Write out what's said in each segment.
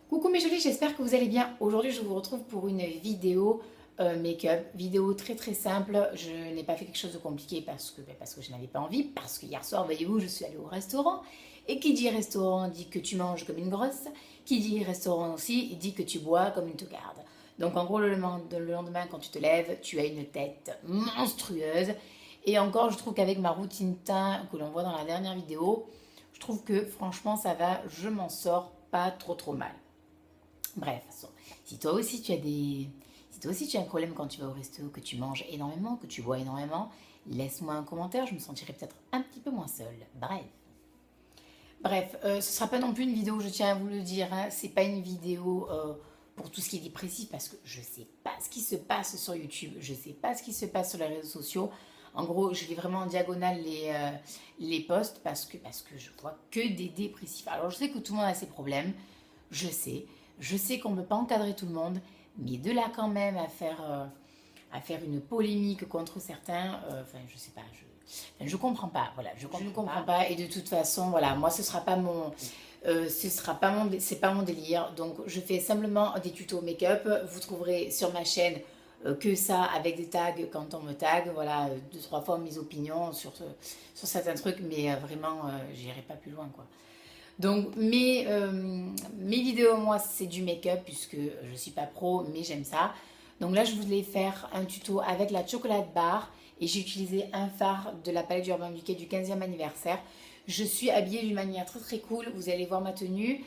Coucou mes jolis, j'espère que vous allez bien. Aujourd'hui, je vous retrouve pour une vidéo make-up, vidéo très très simple. Je n'ai pas fait quelque chose de compliqué parce que je n'avais pas envie, parce que hier soir, voyez-vous, je suis allée au restaurant. Et qui dit restaurant dit que tu manges comme une grosse. Qui dit restaurant aussi, il dit que tu bois comme une teugarde. Donc en gros, le lendemain, quand tu te lèves, tu as une tête monstrueuse. Et encore, je trouve qu'avec ma routine teint que l'on voit dans la dernière vidéo, je trouve que franchement, ça va, je m'en sors pas trop mal. Bref, si toi aussi tu as des... Si toi aussi tu as un problème quand tu vas au resto, que tu manges énormément, que tu bois énormément, laisse-moi un commentaire, je me sentirai peut-être un petit peu moins seule. Ce sera pas non plus une vidéo, je tiens à vous le dire, hein, c'est pas une vidéo pour tout ce qui est dépressif parce que je sais pas ce qui se passe sur YouTube, je sais pas ce qui se passe sur les réseaux sociaux. En gros, je lis vraiment en diagonale les posts parce que je vois que des dépressifs. Alors je sais que tout le monde a ses problèmes, je sais. Je sais qu'on ne peut pas encadrer tout le monde, mais de là quand même à faire une polémique contre certains, enfin je sais pas, je comprends pas, voilà, je ne comprends pas. Et de toute façon, voilà, moi c'est pas mon délire. Donc je fais simplement des tutos make-up. Vous trouverez sur ma chaîne que ça avec des tags quand on me tag, voilà, deux trois fois mes opinions sur certains trucs, mais vraiment j'irai pas plus loin quoi. Donc mes vidéos, moi, c'est du make-up puisque je ne suis pas pro, mais j'aime ça. Donc là, je voulais faire un tuto avec la chocolate bar et j'ai utilisé un fard de la palette d'Urban Decay du 15e anniversaire. Je suis habillée d'une manière très très cool. Vous allez voir ma tenue.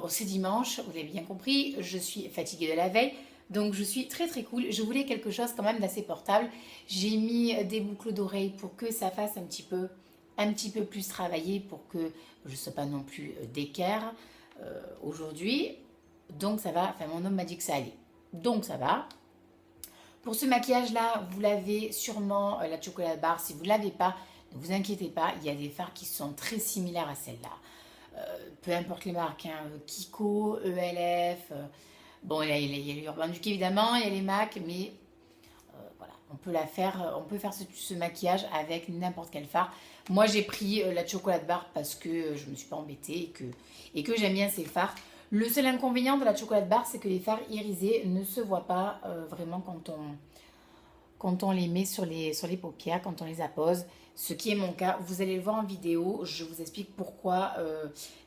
C'est dimanche, vous avez bien compris. Je suis fatiguée de la veille. Donc je suis très très cool. Je voulais quelque chose quand même d'assez portable. J'ai mis des boucles d'oreilles pour que ça fasse un petit peu plus travaillé pour que je ne sois pas non plus d'équerre aujourd'hui. Donc ça va, enfin mon homme m'a dit que ça allait. Donc ça va. Pour ce maquillage-là, vous l'avez sûrement, la chocolate bar. Si vous ne l'avez pas, ne vous inquiétez pas, il y a des fards qui sont très similaires à celle-là. Peu importe les marques, hein, Kiko, ELF, bon, il y a l'Urban Decay évidemment, il y a les MAC, mais voilà, on peut faire ce maquillage avec n'importe quel fard. Moi, j'ai pris la chocolate bar parce que je me suis pas embêtée et que j'aime bien ces fards. Le seul inconvénient de la chocolate bar, c'est que les fards irisés ne se voient pas vraiment quand on les met sur les paupières, quand on les appose. Ce qui est mon cas, vous allez le voir en vidéo, je vous explique pourquoi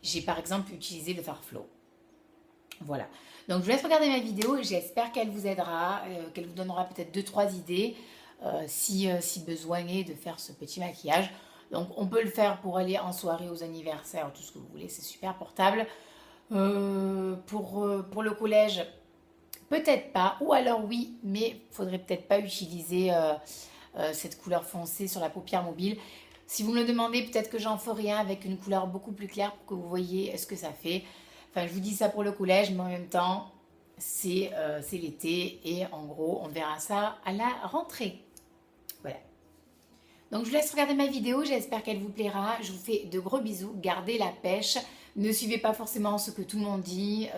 j'ai par exemple utilisé le fard flow. Voilà. Donc je vous laisse regarder ma vidéo et j'espère qu'elle vous aidera, qu'elle vous donnera peut-être deux trois idées si besoin est de faire ce petit maquillage. Donc on peut le faire pour aller en soirée, aux anniversaires, tout ce que vous voulez, c'est super portable. Pour le collège, peut-être pas, ou alors oui, mais il faudrait peut-être pas utiliser cette couleur foncée sur la paupière mobile. Si vous me le demandez, peut-être que j'en ferai un avec une couleur beaucoup plus claire pour que vous voyez ce que ça fait. Enfin, je vous dis ça pour le collège, mais en même temps, c'est l'été et en gros, on verra ça à la rentrée. Voilà. Donc, je vous laisse regarder ma vidéo. J'espère qu'elle vous plaira. Je vous fais de gros bisous. Gardez la pêche. Ne suivez pas forcément ce que tout le monde dit.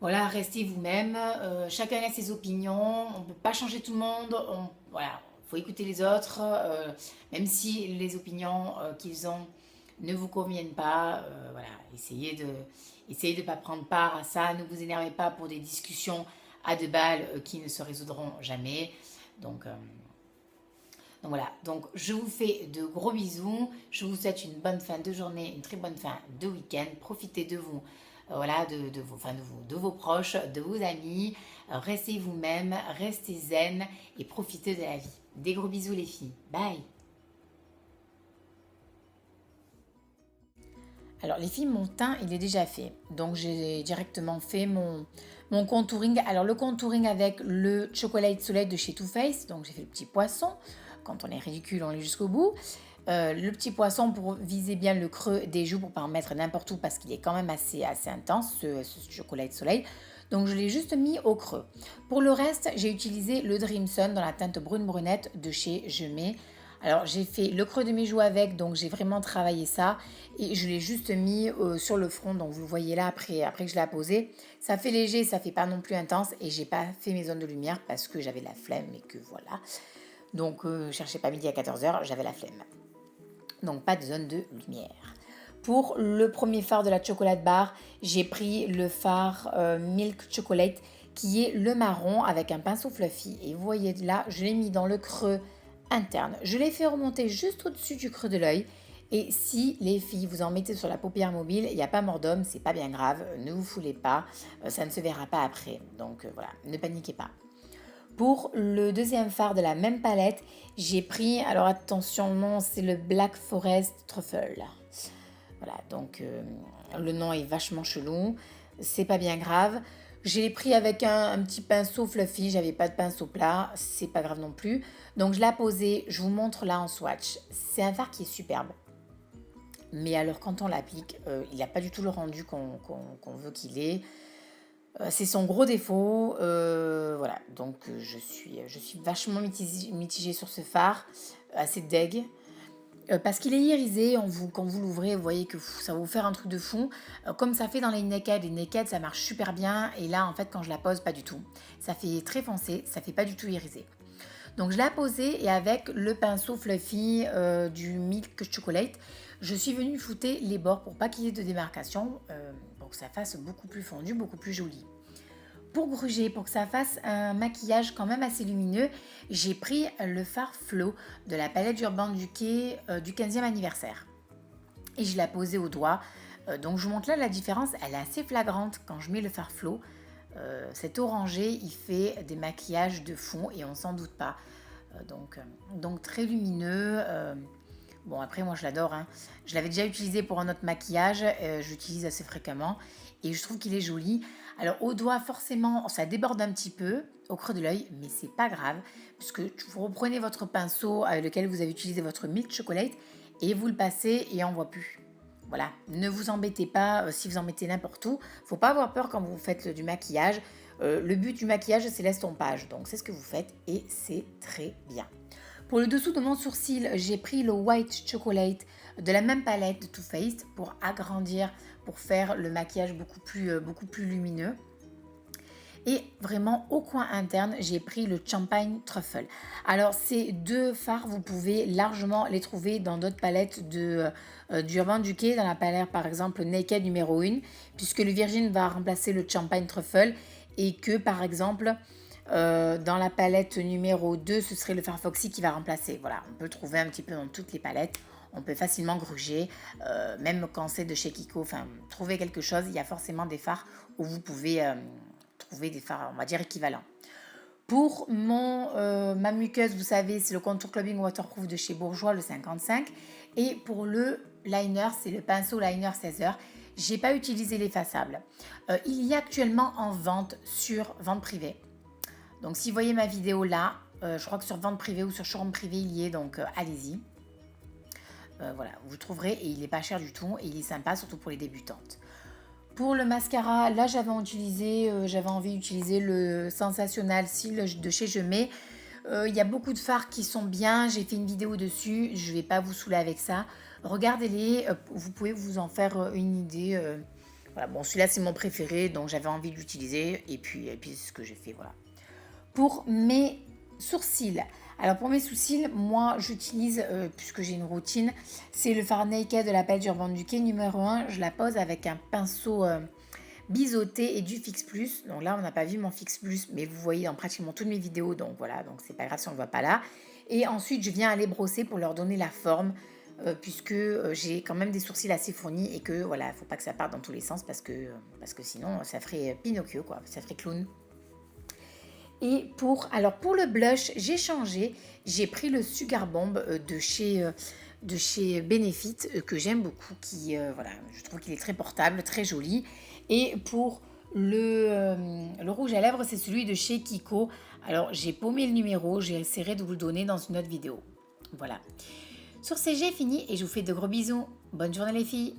Voilà, restez vous-même. Chacun a ses opinions. On ne peut pas changer tout le monde. Voilà, il faut écouter les autres. Même si les opinions qu'ils ont ne vous conviennent pas, voilà, essayez de pas prendre part à ça. Ne vous énervez pas pour des discussions à deux balles qui ne se résoudront jamais. Donc, euh, donc voilà, donc je vous fais de gros bisous, je vous souhaite une bonne fin de journée, une très bonne fin de week-end, profitez de vous, voilà, de vos proches, de vos amis, restez vous-même, restez zen et profitez de la vie. Des gros bisous les filles, bye. Alors les filles, mon teint il est déjà fait, donc j'ai directement fait mon contouring. Alors le contouring avec le Chocolate Soleil de chez Too Faced, donc j'ai fait le petit poisson. Quand on est ridicule, on est jusqu'au bout. Le petit poisson pour viser bien le creux des joues pour pas en mettre n'importe où parce qu'il est quand même assez intense ce Chocolate Soleil. Donc je l'ai juste mis au creux. Pour le reste, j'ai utilisé le Dream Sun dans la teinte brune brunette de chez Je Mets. Alors j'ai fait le creux de mes joues avec, donc j'ai vraiment travaillé ça et je l'ai juste mis sur le front, donc vous le voyez là après que je l'ai posé. Ça fait léger, ça fait pas non plus intense et j'ai pas fait mes zones de lumière parce que j'avais la flemme et que voilà. Donc cherchez pas midi à 14h, j'avais la flemme. Donc pas de zone de lumière. Pour le premier fard de la Chocolate Bar, j'ai pris le fard Milk Chocolate qui est le marron avec un pinceau fluffy. Et vous voyez là, je l'ai mis dans le creux interne. Je l'ai fait remonter juste au-dessus du creux de l'œil. Et si les filles, vous en mettez sur la paupière mobile, il n'y a pas mort d'homme, c'est pas bien grave, ne vous foulez pas, ça ne se verra pas après. Donc voilà, ne paniquez pas. Pour le deuxième fard de la même palette, j'ai pris, alors attention, non, c'est le Black Forest Truffle. Voilà, donc le nom est vachement chelou, c'est pas bien grave. Je l'ai pris avec un petit pinceau fluffy, j'avais pas de pinceau plat, c'est pas grave non plus. Donc je l'ai posé, je vous montre là en swatch. C'est un fard qui est superbe. Mais alors quand on l'applique, il n'a pas du tout le rendu qu'on veut qu'il ait. C'est son gros défaut. Voilà, donc je suis vachement mitigée sur ce fard, assez deg. Parce qu'il est irisé, quand vous l'ouvrez, vous voyez que ça va vous faire un truc de fou. Comme ça fait dans les naked ça marche super bien. Et là, en fait, quand je la pose, pas du tout. Ça fait très foncé, ça fait pas du tout irisé. Donc je l'ai posé et avec le pinceau fluffy du Milk Chocolate, je suis venue flouter les bords pour pas qu'il y ait de démarcation, pour que ça fasse beaucoup plus fondu, beaucoup plus joli. Pour gruger, pour que ça fasse un maquillage quand même assez lumineux, j'ai pris le fard Flow de la palette Urban Decay du 15e anniversaire. Et je l'ai posé au doigt. Donc je vous montre là la différence, elle est assez flagrante quand je mets le fard Flow. Cet orangé, il fait des maquillages de fond et on s'en doute pas. Donc très lumineux. Bon après moi je l'adore. Hein. Je l'avais déjà utilisé pour un autre maquillage. Je l'utilise assez fréquemment. Et je trouve qu'il est joli. Alors au doigt forcément ça déborde un petit peu au creux de l'œil. Mais c'est pas grave. Puisque vous reprenez votre pinceau avec lequel vous avez utilisé votre Milk Chocolate. Et vous le passez et on ne voit plus. Voilà, ne vous embêtez pas si vous en mettez n'importe où. Faut pas avoir peur quand vous faites du maquillage. Le but du maquillage, c'est l'estompage. Donc, c'est ce que vous faites et c'est très bien. Pour le dessous de mon sourcil, j'ai pris le White Chocolate de la même palette de Too Faced pour agrandir, pour faire le maquillage beaucoup plus lumineux. Et vraiment au coin interne, j'ai pris le Champagne Truffle. Alors ces deux fards, vous pouvez largement les trouver dans d'autres palettes d'Urban Decay, dans la palette par exemple Naked numéro 1, puisque le Virgin va remplacer le Champagne Truffle et que par exemple dans la palette numéro 2, ce serait le fard Foxy qui va remplacer. Voilà, on peut le trouver un petit peu dans toutes les palettes. On peut facilement gruger, même quand c'est de chez Kiko. Enfin, trouver quelque chose, il y a forcément des fards où vous pouvez trouver des fards, on va dire, équivalents. Pour ma muqueuse, vous savez, c'est le Contour Clubbing Waterproof de chez Bourjois, le 55. Et pour le liner, c'est le pinceau liner 16h. Je n'ai pas utilisé l'effaçable. Il y a actuellement en vente sur vente privée. Donc, si vous voyez ma vidéo là, je crois que sur vente privée ou sur showroom privé, il y est, donc allez-y. Voilà, vous le trouverez et il n'est pas cher du tout et il est sympa, surtout pour les débutantes. Pour le mascara, là j'avais envie d'utiliser le Sensationnel Seal de chez Je Mets. Il y a beaucoup de fards qui sont bien, j'ai fait une vidéo dessus, je ne vais pas vous saouler avec ça. Regardez-les, vous pouvez vous en faire une idée. Voilà, bon celui-là c'est mon préféré, donc j'avais envie de l'utiliser et puis c'est ce que j'ai fait, voilà. Pour mes sourcils, alors pour mes sourcils, moi j'utilise, puisque j'ai une routine, c'est le fard Naked de la palette Urban Decay numéro 1. Je la pose avec un pinceau biseauté et du Fix Plus. Donc là on n'a pas vu mon Fix Plus, mais vous voyez dans pratiquement toutes mes vidéos, donc voilà, donc c'est pas grave si on ne le voit pas là. Et ensuite je viens aller brosser pour leur donner la forme, puisque j'ai quand même des sourcils assez fournis et que voilà, il ne faut pas que ça parte dans tous les sens parce que sinon ça ferait Pinocchio, quoi, ça ferait clown. Et pour le blush, j'ai changé. J'ai pris le Sugar Bomb de chez Benefit que j'aime beaucoup. Voilà, je trouve qu'il est très portable, très joli. Et pour le rouge à lèvres, c'est celui de chez Kiko. Alors, j'ai paumé le numéro. J'essaierai de vous le donner dans une autre vidéo. Voilà. Sur ce, j'ai fini et je vous fais de gros bisous. Bonne journée les filles.